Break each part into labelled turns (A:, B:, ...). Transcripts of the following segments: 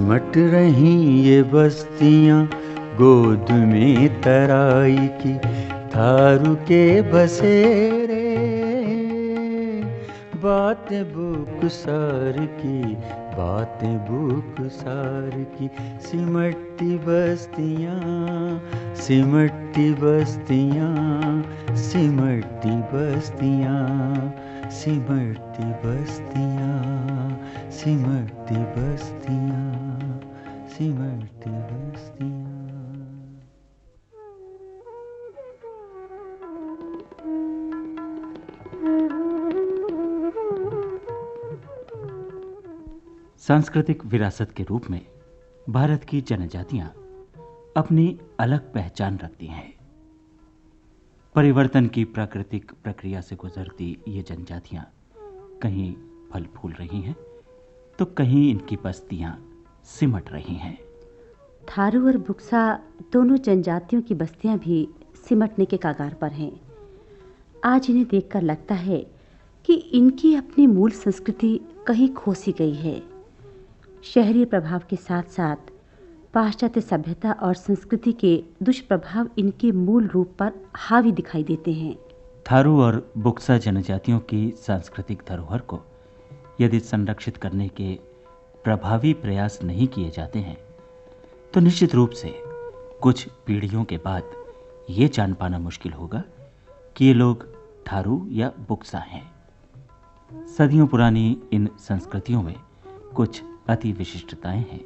A: सिमट रही ये बस्तियां गोद में तराई की, थारू के बसेरे बातें बुकसार की, बातें बुकसार की। सिमटती बस्तियां, सिमटती बस्तियां, सिमटती बस्तियां, सिमटती बस्तियां, सिमटती बस्तियां, सिमटती बस्तियां।
B: सांस्कृतिक विरासत के रूप में भारत की जनजातियां अपनी अलग पहचान रखती हैं। परिवर्तन की प्राकृतिक प्रक्रिया से गुजरती ये जनजातियां कहीं फल फूल रही हैं तो कहीं इनकी बस्तियां सिमट रही हैं।
C: थारू और बुक्सा दोनों जनजातियों की बस्तियां भी सिमटने के कगार पर हैं। आज इन्हें देखकर लगता है कि इनकी अपनी मूल संस्कृति कहीं खो सी गई है। शहरी प्रभाव के साथ साथ पाश्चात्य सभ्यता और संस्कृति के दुष्प्रभाव इनके मूल रूप पर हावी दिखाई देते हैं।
B: थारू और बुक्सा जनजातियों की सांस्कृतिक धरोहर को यदि संरक्षित करने के प्रभावी प्रयास नहीं किए जाते हैं तो निश्चित रूप से कुछ पीढ़ियों के बाद ये जान पाना मुश्किल होगा कि ये लोग थारू या बुक्सा हैं। सदियों पुरानी इन संस्कृतियों में कुछ अति विशिष्टताएं हैं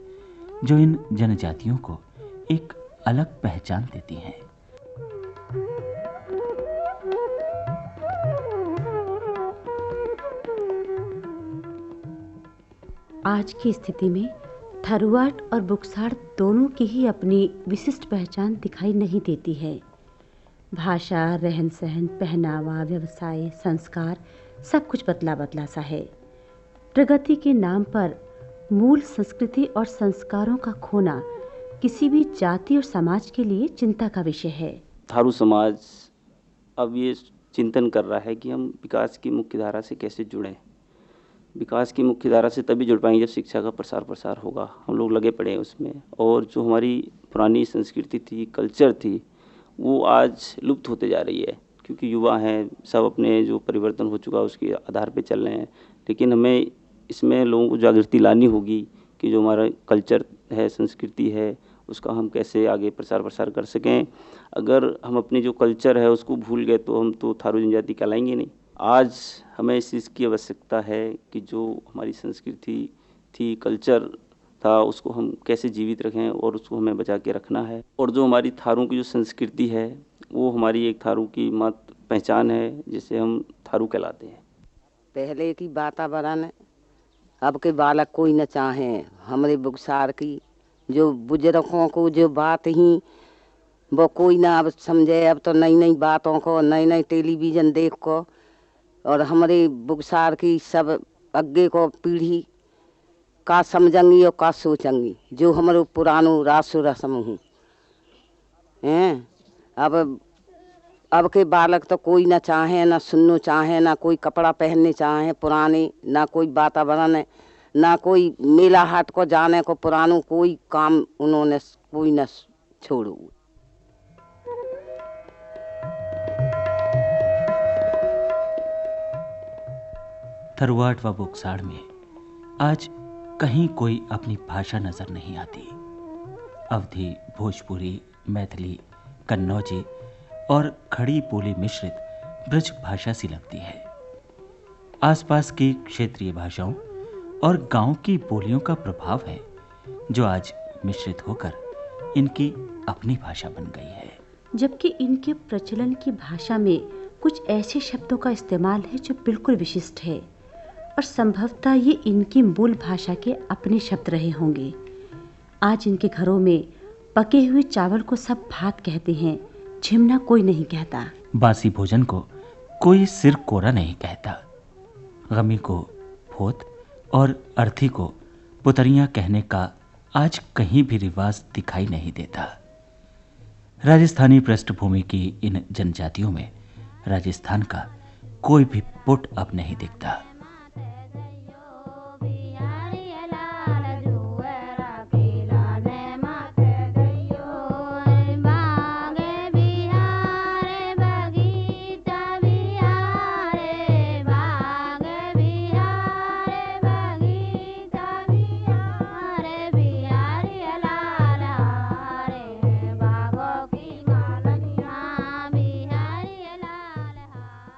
B: जो इन जनजातियों को एक अलग पहचान देती हैं।
C: आज की स्थिति में थारूआट और बुक्सार दोनों की ही अपनी विशिष्ट पहचान दिखाई नहीं देती है। भाषा, रहन सहन, पहनावा, व्यवसाय, संस्कार सब कुछ बदला बदला सा है। प्रगति के नाम पर मूल संस्कृति और संस्कारों का खोना किसी भी जाति और समाज के लिए चिंता का विषय है।
D: थारू समाज अब ये चिंतन कर रहा है कि हम विकास की मुख्य धारा से कैसे जुड़ें। विकास की मुख्य धारा से तभी जुड़ पाएंगे जब शिक्षा का प्रसार होगा। हम लोग लगे पड़े हैं उसमें, और जो हमारी पुरानी संस्कृति थी, कल्चर थी, वो आज लुप्त होते जा रही है क्योंकि युवा हैं, सब अपने जो परिवर्तन हो चुका है उसके आधार पे चल रहे हैं। लेकिन हमें इसमें लोगों को जागृति लानी होगी कि जो हमारा कल्चर है, संस्कृति है, उसका हम कैसे आगे प्रसार कर सकें। अगर हम अपनी जो कल्चर है उसको भूल गए तो हम तो थारू जनजाति कहलाएंगे नहीं। आज हमें इस चीज़ की आवश्यकता है कि जो हमारी संस्कृति थी, कल्चर था, उसको हम कैसे जीवित रखें और उसको हमें बचा के रखना है। और जो हमारी थारू की जो संस्कृति है वो हमारी एक थारू की मात्र पहचान है जिसे हम थारू कहलाते हैं।
E: पहले की वातावरण अब के बालक कोई न चाहे। हमारे बुक्सार की जो बुजुर्गों को जो बात ही वो कोई ना अब समझे। अब तो नई नई बातों को, नई नई टेलीविज़न देख को, और हमारे बुक्सार की सब आगे को पीढ़ी का समझेंगी और का सोचेंगी जो हमारे पुरानो रासो रस्म हूँ हैं। अब के बालक तो कोई ना चाहे, ना सुनना चाहे, ना कोई कपड़ा पहनने चाहे पुराने, ना कोई वातावरण, ना कोई मेला हाट को जाने को, पुरानो कोई काम उन्होंने कोई न छोड़ो।
B: थारूआट व बुक्साड़ में आज कहीं कोई अपनी भाषा नजर नहीं आती। अवधी, भोजपुरी, मैथिली, कन्नौजी और खड़ी बोली मिश्रित ब्रज भाषा सी लगती है। आसपास की क्षेत्रीय भाषाओं और गांव की बोलियों का प्रभाव है जो आज मिश्रित होकर इनकी अपनी भाषा बन गई है।
C: जबकि इनके प्रचलन की भाषा में कुछ ऐसे शब्दों का इस्तेमाल है जो बिल्कुल विशिष्ट है और संभवतः ये इनकी मूल भाषा के अपने शब्द रहे होंगे। आज इनके घरों में पके हुए चावल को सब भात कहते हैं, झिमना कोई नहीं कहता।
B: बासी भोजन को कोई सिर कोरा नहीं कहता। गमी को फोत और अर्थी को पुतरियां कहने का आज कहीं भी रिवाज दिखाई नहीं देता। राजस्थानी पृष्ठभूमि की इन जनजातियों में राजस्थान का कोई भी पुट अब नहीं दिखता।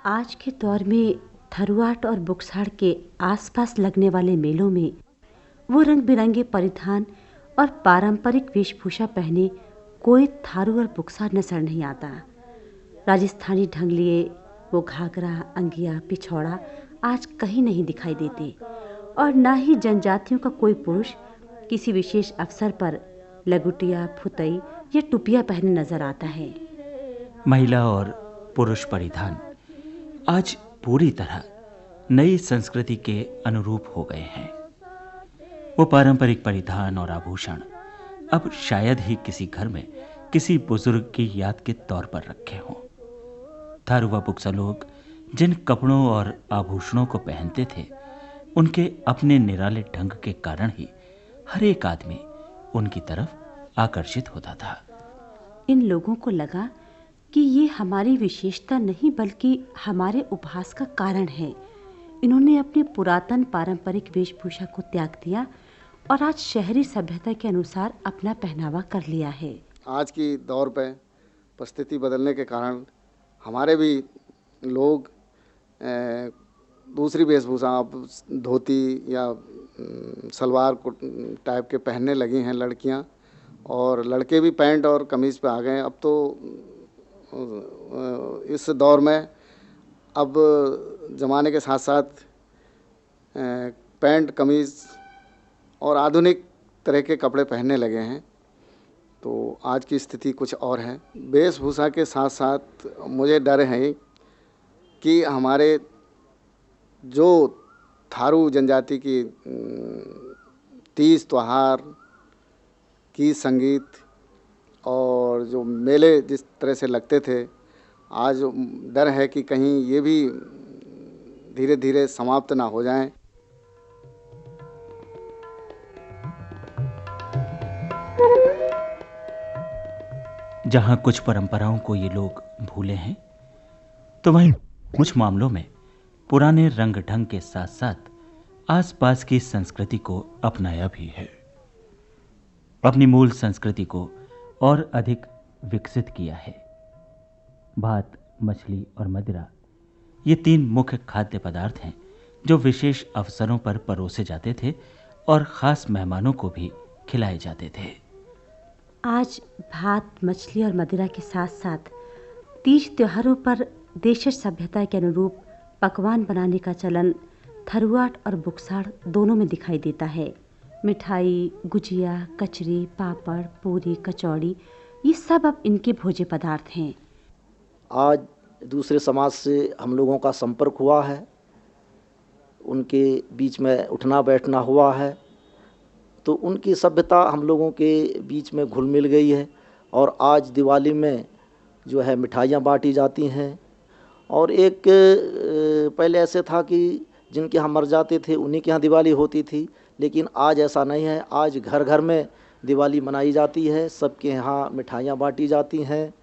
C: आज के दौर में थरुआट और बुक्साड़ के आसपास लगने वाले मेलों में वो रंग बिरंगे परिधान और पारंपरिक वेशभूषा पहने कोई थारू और बुक्साड़ नजर नहीं आता। राजस्थानी ढंग लिए वो घाघरा, अंगिया, पिछौड़ा आज कहीं नहीं दिखाई देते और ना ही जनजातियों का कोई पुरुष किसी विशेष अवसर पर लगुटिया, फुतई या टुपिया पहने नजर आता है।
B: महिला और पुरुष परिधान आज पूरी तरह नई संस्कृति के अनुरूप हो गए हैं। वो पारंपरिक परिधान और आभूषण अब शायद ही किसी घर में किसी बुजुर्ग की याद के तौर पर रखे हों। थारू व बुक्सा लोग जिन कपड़ों और आभूषणों को पहनते थे, उनके अपने निराले ढंग के कारण ही हर एक आदमी उनकी तरफ आकर्षित होता था।
C: इन लोगों को लगा कि ये हमारी विशेषता नहीं बल्कि हमारे उपहास का कारण है। इन्होंने अपनी पुरातन पारंपरिक वेशभूषा को त्याग दिया और आज शहरी सभ्यता के अनुसार अपना पहनावा कर लिया है।
F: आज की दौर पे परिस्थिति बदलने के कारण हमारे भी लोग दूसरी वेशभूषा, धोती या सलवार टाइप के पहनने लगी हैं लड़कियां, और लड़के भी पैंट और कमीज़ पे आ गए हैं। अब तो इस दौर में अब ज़माने के साथ साथ पैंट, कमीज़ और आधुनिक तरह के कपड़े पहनने लगे हैं। तो आज की स्थिति कुछ और है। वेशभूषा के साथ साथ मुझे डर है कि हमारे जो थारू जनजाति की तीज त्योहार की संगीत और जो मेले जिस तरह से लगते थे, आज डर है कि कहीं ये भी धीरे धीरे समाप्त ना हो जाएं।
B: जहां कुछ परंपराओं को ये लोग भूले हैं, तो वहीं कुछ मामलों में पुराने रंग ढंग के साथ साथ आसपास की संस्कृति को अपनाया भी है। अपनी मूल संस्कृति को और अधिक विकसित किया है। भात, मछली और मदिरा ये तीन मुख्य खाद्य पदार्थ हैं जो विशेष अवसरों पर परोसे जाते थे और ख़ास मेहमानों को भी खिलाए जाते थे।
C: आज भात, मछली और मदिरा के साथ साथ तीज त्योहारों पर देशज सभ्यता के अनुरूप पकवान बनाने का चलन थरुआट और बुक्साड़ दोनों में दिखाई देता है। मिठाई, गुजिया, कचरी, पापड़, पूरी, कचौड़ी ये सब अब इनके भोज्य पदार्थ हैं।
G: आज दूसरे समाज से हम लोगों का संपर्क हुआ है, उनके बीच में उठना बैठना हुआ है, तो उनकी सभ्यता हम लोगों के बीच में घुल मिल गई है। और आज दिवाली में जो है मिठाइयाँ बांटी जाती हैं। और एक पहले ऐसे था कि जिनके यहाँ मर जाते थे उन्हीं के यहाँ दिवाली होती थी, लेकिन आज ऐसा नहीं है। आज घर घर में दिवाली मनाई जाती है, सबके यहाँ मिठाइयाँ बांटी जाती हैं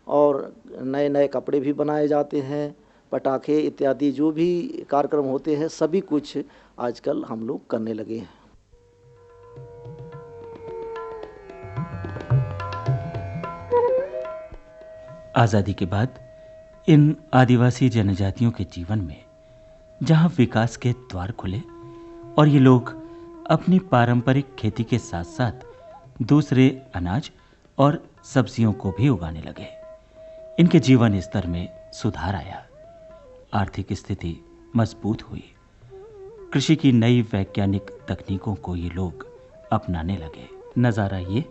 G: और नए नए कपड़े भी बनाए जाते हैं, पटाखे इत्यादि जो भी कार्यक्रम होते हैं सभी कुछ आजकल हम लोग करने लगे हैं।
B: आज़ादी के बाद इन आदिवासी जनजातियों के जीवन में जहां विकास के द्वार खुले और ये लोग अपनी पारंपरिक खेती के साथ साथ दूसरे अनाज और सब्जियों को भी उगाने लगे, इनके जीवन स्तर में सुधार आया, आर्थिक स्थिति मजबूत हुई, कृषि की नई वैज्ञानिक तकनीकों को ये लोग अपनाने लगे। नज़ारा ये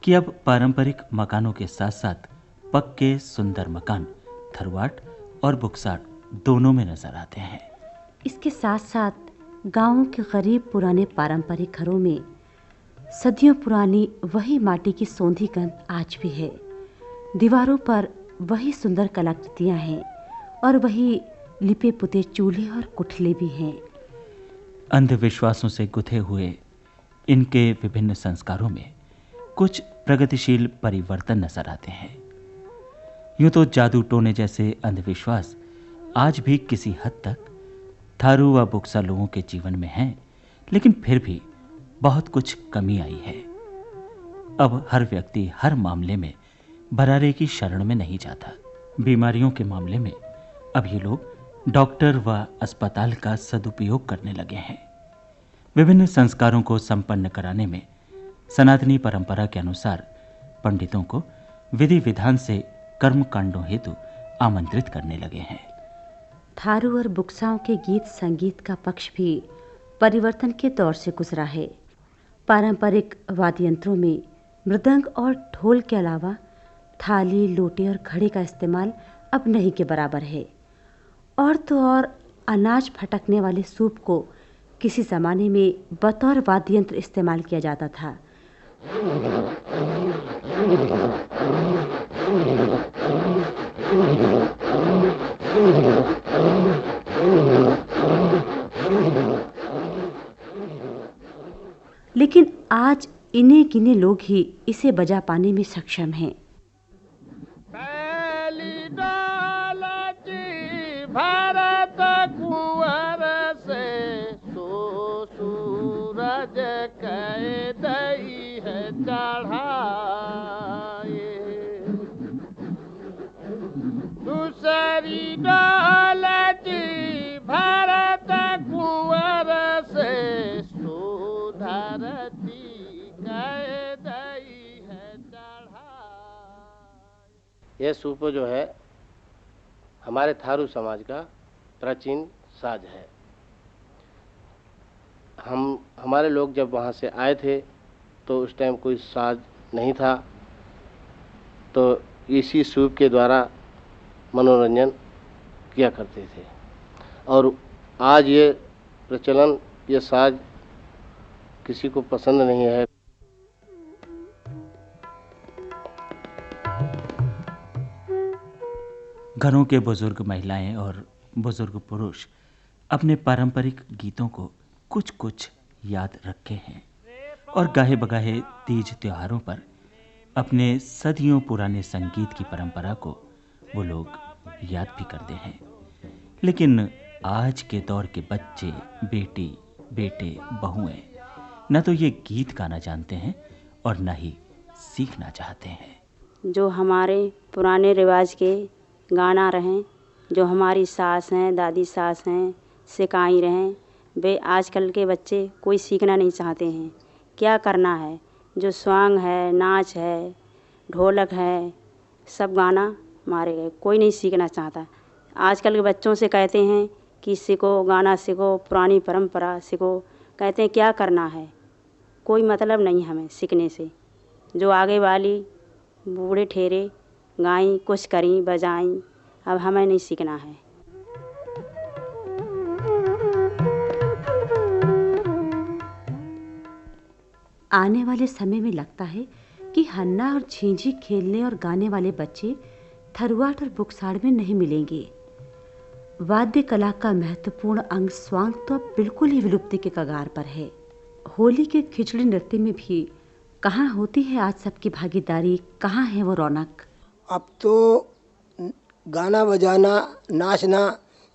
B: कि अब पारंपरिक मकानों के साथ साथ पक्के सुंदर मकान थरुआट और बुक्साड़ दोनों में नजर आते हैं।
C: इसके साथ साथ गांवों के गरीब पुराने पारंपरिक घरों में सदियों पुरानी वही माटी की सौंधी गंध आज भी है। दीवारों पर वही सुंदर कलाकृतियां हैं और वही लिपे पुते चूल्हे और कुठले भी हैं।
B: अंधविश्वासों से गुथे हुए इनके विभिन्न संस्कारों में कुछ प्रगतिशील परिवर्तन नजर आते हैं। यूं तो जादू टोने जैसे अंधविश्वास आज भी किसी हद तक थारू व बुक्सा लोगों के जीवन में हैं, लेकिन फिर भी बहुत कुछ कमी आई है। अब हर व्यक्ति हर मामले में भरारे की शरण में नहीं जाता। बीमारियों के मामले में अब ये लोग डॉक्टर व अस्पताल का सदुपयोग करने लगे हैं। विभिन्न संस्कारों को संपन्न कराने में सनातनी परंपरा के अनुसार पंडितों को विधि विधान से कर्म कांडों हेतु आमंत्रित करने लगे हैं।
C: थारू और बुक्साओं के गीत संगीत का पक्ष भी परिवर्तन के दौर से गुजरा है। पारंपरिक वाद्य यंत्रों में मृदंग और ढोल के अलावा थाली, लोटे और घड़े का इस्तेमाल अब नहीं के बराबर है। और तो और अनाज फटकने वाले सूप को किसी ज़माने में बतौर वाद्य यंत्र इस्तेमाल किया जाता था। लेकिन आज इन्हें गिने लोग ही इसे बजा पाने में सक्षम हैं।
H: भारत कुंवर से सो सूरज कह दई है चढ़ाए, दूसरी डोलती भारत कुंवर से सो धरती कह दई है चढ़ाए।
I: यह सूप जो है हमारे थारू समाज का प्राचीन साज है। हमारे लोग जब वहाँ से आए थे तो उस टाइम कोई साज नहीं था, तो इसी सूप के द्वारा मनोरंजन किया करते थे। और आज ये प्रचलन, ये साज किसी को पसंद नहीं है।
B: घरों के बुजुर्ग महिलाएं और बुजुर्ग पुरुष अपने पारंपरिक गीतों को कुछ कुछ याद रखे हैं और गाहे बगाहे तीज त्योहारों पर अपने सदियों पुराने संगीत की परंपरा को वो लोग याद भी करते हैं। लेकिन आज के दौर के बच्चे, बेटी, बेटे, बहुएं न तो ये गीत गाना जानते हैं और न ही सीखना चाहते हैं।
J: जो हमारे पुराने रिवाज के गाना रहें, जो हमारी सास हैं, दादी सास हैं, सिखाई रहें, वे आजकल के बच्चे कोई सीखना नहीं चाहते हैं। क्या करना है, जो स्वांग है, नाच है, ढोलक है, सब गाना मारे गए, कोई नहीं सीखना चाहता। आजकल के बच्चों से कहते हैं कि सीखो, गाना सीखो, पुरानी परंपरा सीखो, कहते हैं क्या करना है, कोई मतलब नहीं हमें सीखने से। जो आगे वाली बूढ़े ठेरे गाई, कुछ करी, बजाई, अब हमें नहीं सीखना है।
C: आने वाले समय में लगता है कि हन्ना और झींझी खेलने और गाने वाले बच्चे थरुआट और बुक्साड़ में नहीं मिलेंगे। वाद्य कला का महत्वपूर्ण अंग स्वांग तो अब बिल्कुल ही विलुप्ति के कगार पर है। होली के खिचड़ी नृत्य में भी कहाँ होती है आज सबकी भागीदारी, कहाँ है वो रौनक।
K: अब तो गाना बजाना, नाचना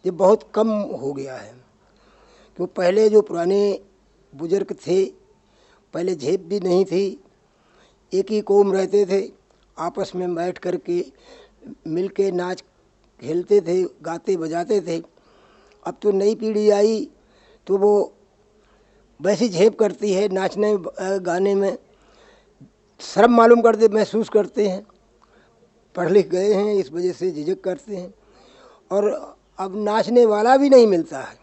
K: ये बहुत कम हो गया है। क्यों, पहले जो पुराने बुजुर्ग थे, पहले झेप भी नहीं थी, एक ही कौम रहते थे, आपस में बैठ कर के मिल के नाच खेलते थे, गाते बजाते थे। अब तो नई पीढ़ी आई तो वो वैसी झेप करती है, नाचने गाने में शर्म मालूम करते, महसूस करते हैं, पढ़ लिख गए हैं, इस वजह से झिझक करते हैं। और अब नाचने वाला भी नहीं मिलता है।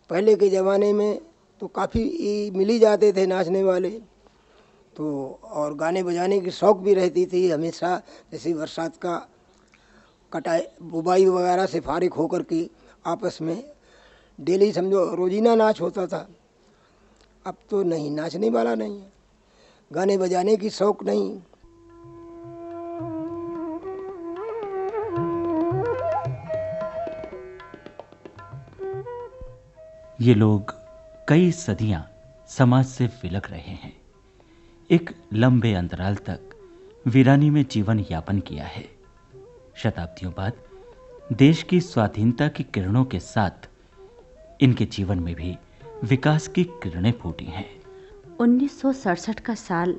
K: पहले के ज़माने में तो काफ़ी मिल ही जाते थे नाचने वाले, तो और गाने बजाने की शौक़ भी रहती थी हमेशा। जैसे बरसात का कटाई बुबाई वगैरह से फारिग होकर के आपस में डेली समझो रोजीना नाच होता था। अब तो नहीं, नाचने वाला नहीं है, गाने बजाने की शौक़ नहीं।
B: ये लोग कई सदियां समाज से विलग रहे हैं, एक लंबे अंतराल तक वीरानी में जीवन यापन किया है। शताब्दियों बाद देश की स्वाधीनता की किरणों के साथ इनके जीवन में भी विकास की किरणें फूटी हैं। 1967
C: का साल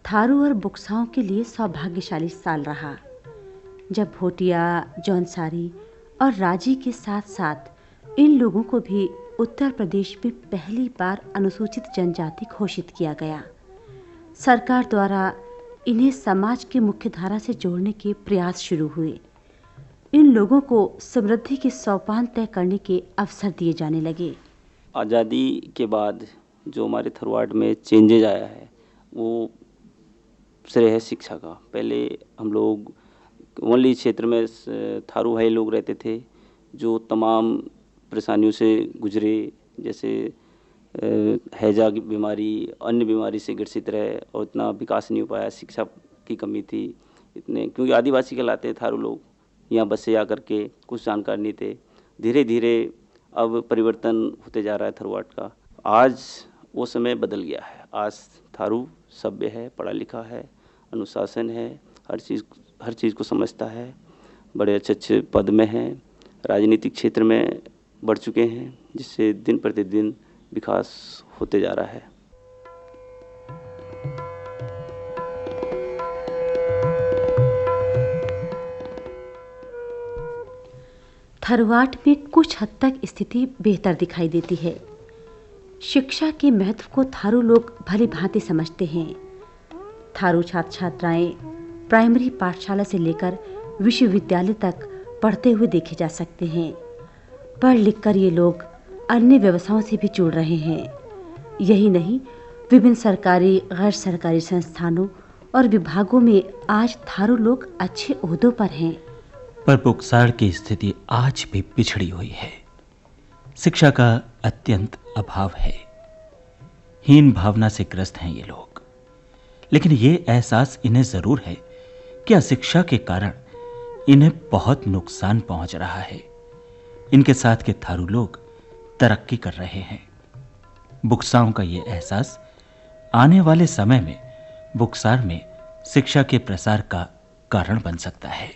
C: थारू और बुक्साओं के लिए सौभाग्यशाली साल रहा। जब भोटिया, जौनसारी और राजी के साथ साथ इन लोगों को भी उत्तर प्रदेश में पहली बार अनुसूचित जनजाति घोषित किया गया। सरकार द्वारा इन्हें समाज की मुख्यधारा से जोड़ने के प्रयास शुरू हुए। इन लोगों को समृद्धि के सोपान तय करने के अवसर दिए जाने लगे।
D: आज़ादी के बाद जो हमारे थरवाड में चेंजेज आया है वो श्रेय है शिक्षा का। पहले हम लोग ओनली क्षेत्र में थारू भाई लोग रहते थे जो तमाम परेशानियों से गुजरे, जैसे हैजा की बीमारी, अन्य बीमारी से ग्रसित रहे और इतना विकास नहीं हो पाया। शिक्षा की कमी थी इतने, क्योंकि आदिवासी कहलाते थारू लोग, यहाँ बसे आकर के कुछ जानकार नहीं थे। धीरे धीरे अब परिवर्तन होते जा रहा है थरवाड का। आज वो समय बदल गया है। आज थारू सभ्य है, पढ़ा लिखा है, अनुशासन है, हर चीज़ को समझता है, बड़े अच्छे अच्छे पद में हैं, राजनीतिक क्षेत्र में बढ़ चुके हैं, जिससे दिन प्रतिदिन विकास होते जा रहा है।
C: थरवाड में कुछ हद तक स्थिति बेहतर दिखाई देती है। शिक्षा के महत्व को थारू लोग भली भांति समझते हैं। थारू छात्र छात्राएं प्राइमरी पाठशाला से लेकर विश्वविद्यालय तक पढ़ते हुए देखे जा सकते हैं। पढ़ लिखकर ये लोग अन्य व्यवसायों से भी जुड़ रहे हैं। यही नहीं, विभिन्न सरकारी, गैर सरकारी संस्थानों और विभागों में आज थारू लोग अच्छे ओहदों पर हैं।
B: पर बुक्सार की स्थिति आज भी पिछड़ी हुई है। शिक्षा का अत्यंत अभाव है। हीन भावना से ग्रस्त हैं ये लोग। लेकिन ये एहसास इन्हें जरूर है कि अशिक्षा के कारण इन्हें बहुत नुकसान पहुंच रहा है। इनके साथ के थारू लोग तरक्की कर रहे हैं। बुक्साओं का ये एहसास आने वाले समय में बुक्सार में शिक्षा के प्रसार का कारण बन सकता है।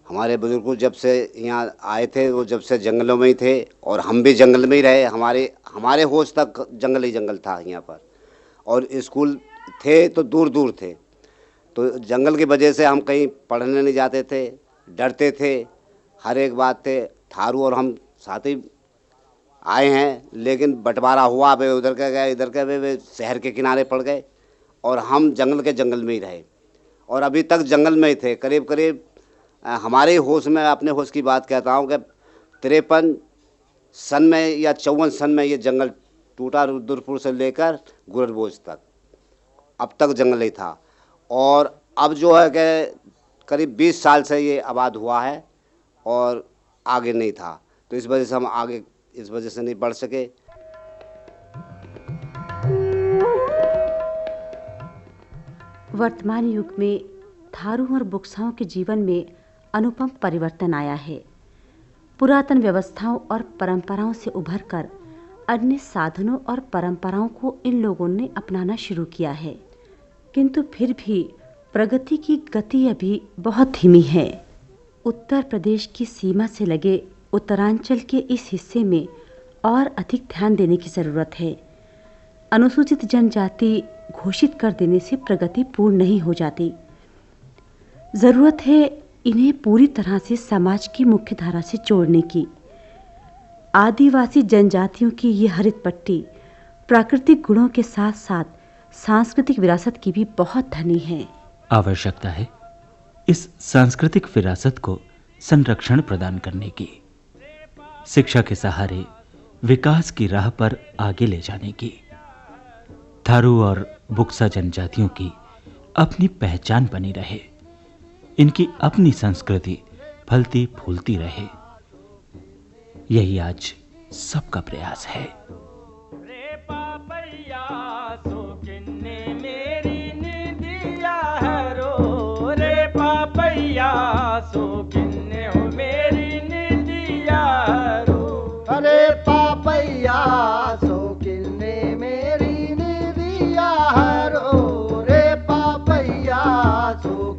L: हमारे बुजुर्ग जब से यहाँ आए थे वो जब से जंगलों में ही थे और हम भी जंगल में ही रहे। हमारे होश तक जंगल ही जंगल था यहाँ पर, और स्कूल थे तो दूर दूर थे। तो जंगल की वजह से हम कहीं पढ़ने नहीं जाते थे, डरते थे, हर एक बात थे। थारू और हम साथ ही आए हैं, लेकिन बंटवारा हुआ, वे उधर के गए, इधर के वे शहर के किनारे पड़ गए और हम जंगल के जंगल में ही रहे और अभी तक जंगल में ही थे। करीब करीब हमारे होश में, अपने होश की बात कहता हूँ कि 53 सन में या 54 सन में ये जंगल टूटा, रुद्रपुर से लेकर गुररबोझ तक। अब तक जंगल ही था और अब जो है कि करीब 20 साल से ये आबाद हुआ है और आगे नहीं था। तो इस वजह से हम आगे इस वजह से नहीं बढ़ सके।
C: वर्तमान युग में थारू और बुक्साओं के जीवन में अनुपम परिवर्तन आया है। पुरातन व्यवस्थाओं और परंपराओं से उभरकर अन्य साधनों और परंपराओं को इन लोगों ने अपनाना शुरू किया है, किंतु फिर भी प्रगति की गति अभी बहुत धीमी है। उत्तर प्रदेश की सीमा से लगे उत्तरांचल के इस हिस्से में और अधिक ध्यान देने की ज़रूरत है। अनुसूचित जनजाति घोषित कर देने से प्रगति पूर्ण नहीं हो जाती। ज़रूरत है इन्हें पूरी तरह से समाज की मुख्य धारा से जोड़ने की। आदिवासी जनजातियों की ये हरित पट्टी प्राकृतिक गुणों के साथ साथ सांस्कृतिक विरासत की भी बहुत धनी है।
B: आवश्यकता है इस सांस्कृतिक विरासत को संरक्षण प्रदान करने की, शिक्षा के सहारे विकास की राह पर आगे ले जाने की। थारू और बुक्सा जनजातियों की अपनी पहचान बनी रहे, इनकी अपनी संस्कृति फलती फूलती रहे, यही आज सबका प्रयास है।
H: रे पापैया सो किन्ने मेरी निदिया हरो, रे पापैया सो किन्ने हो मेरी निदिया हरो,
K: अरे पापैया सो किन्ने मेरी निदिया हरो, रे पापैया सो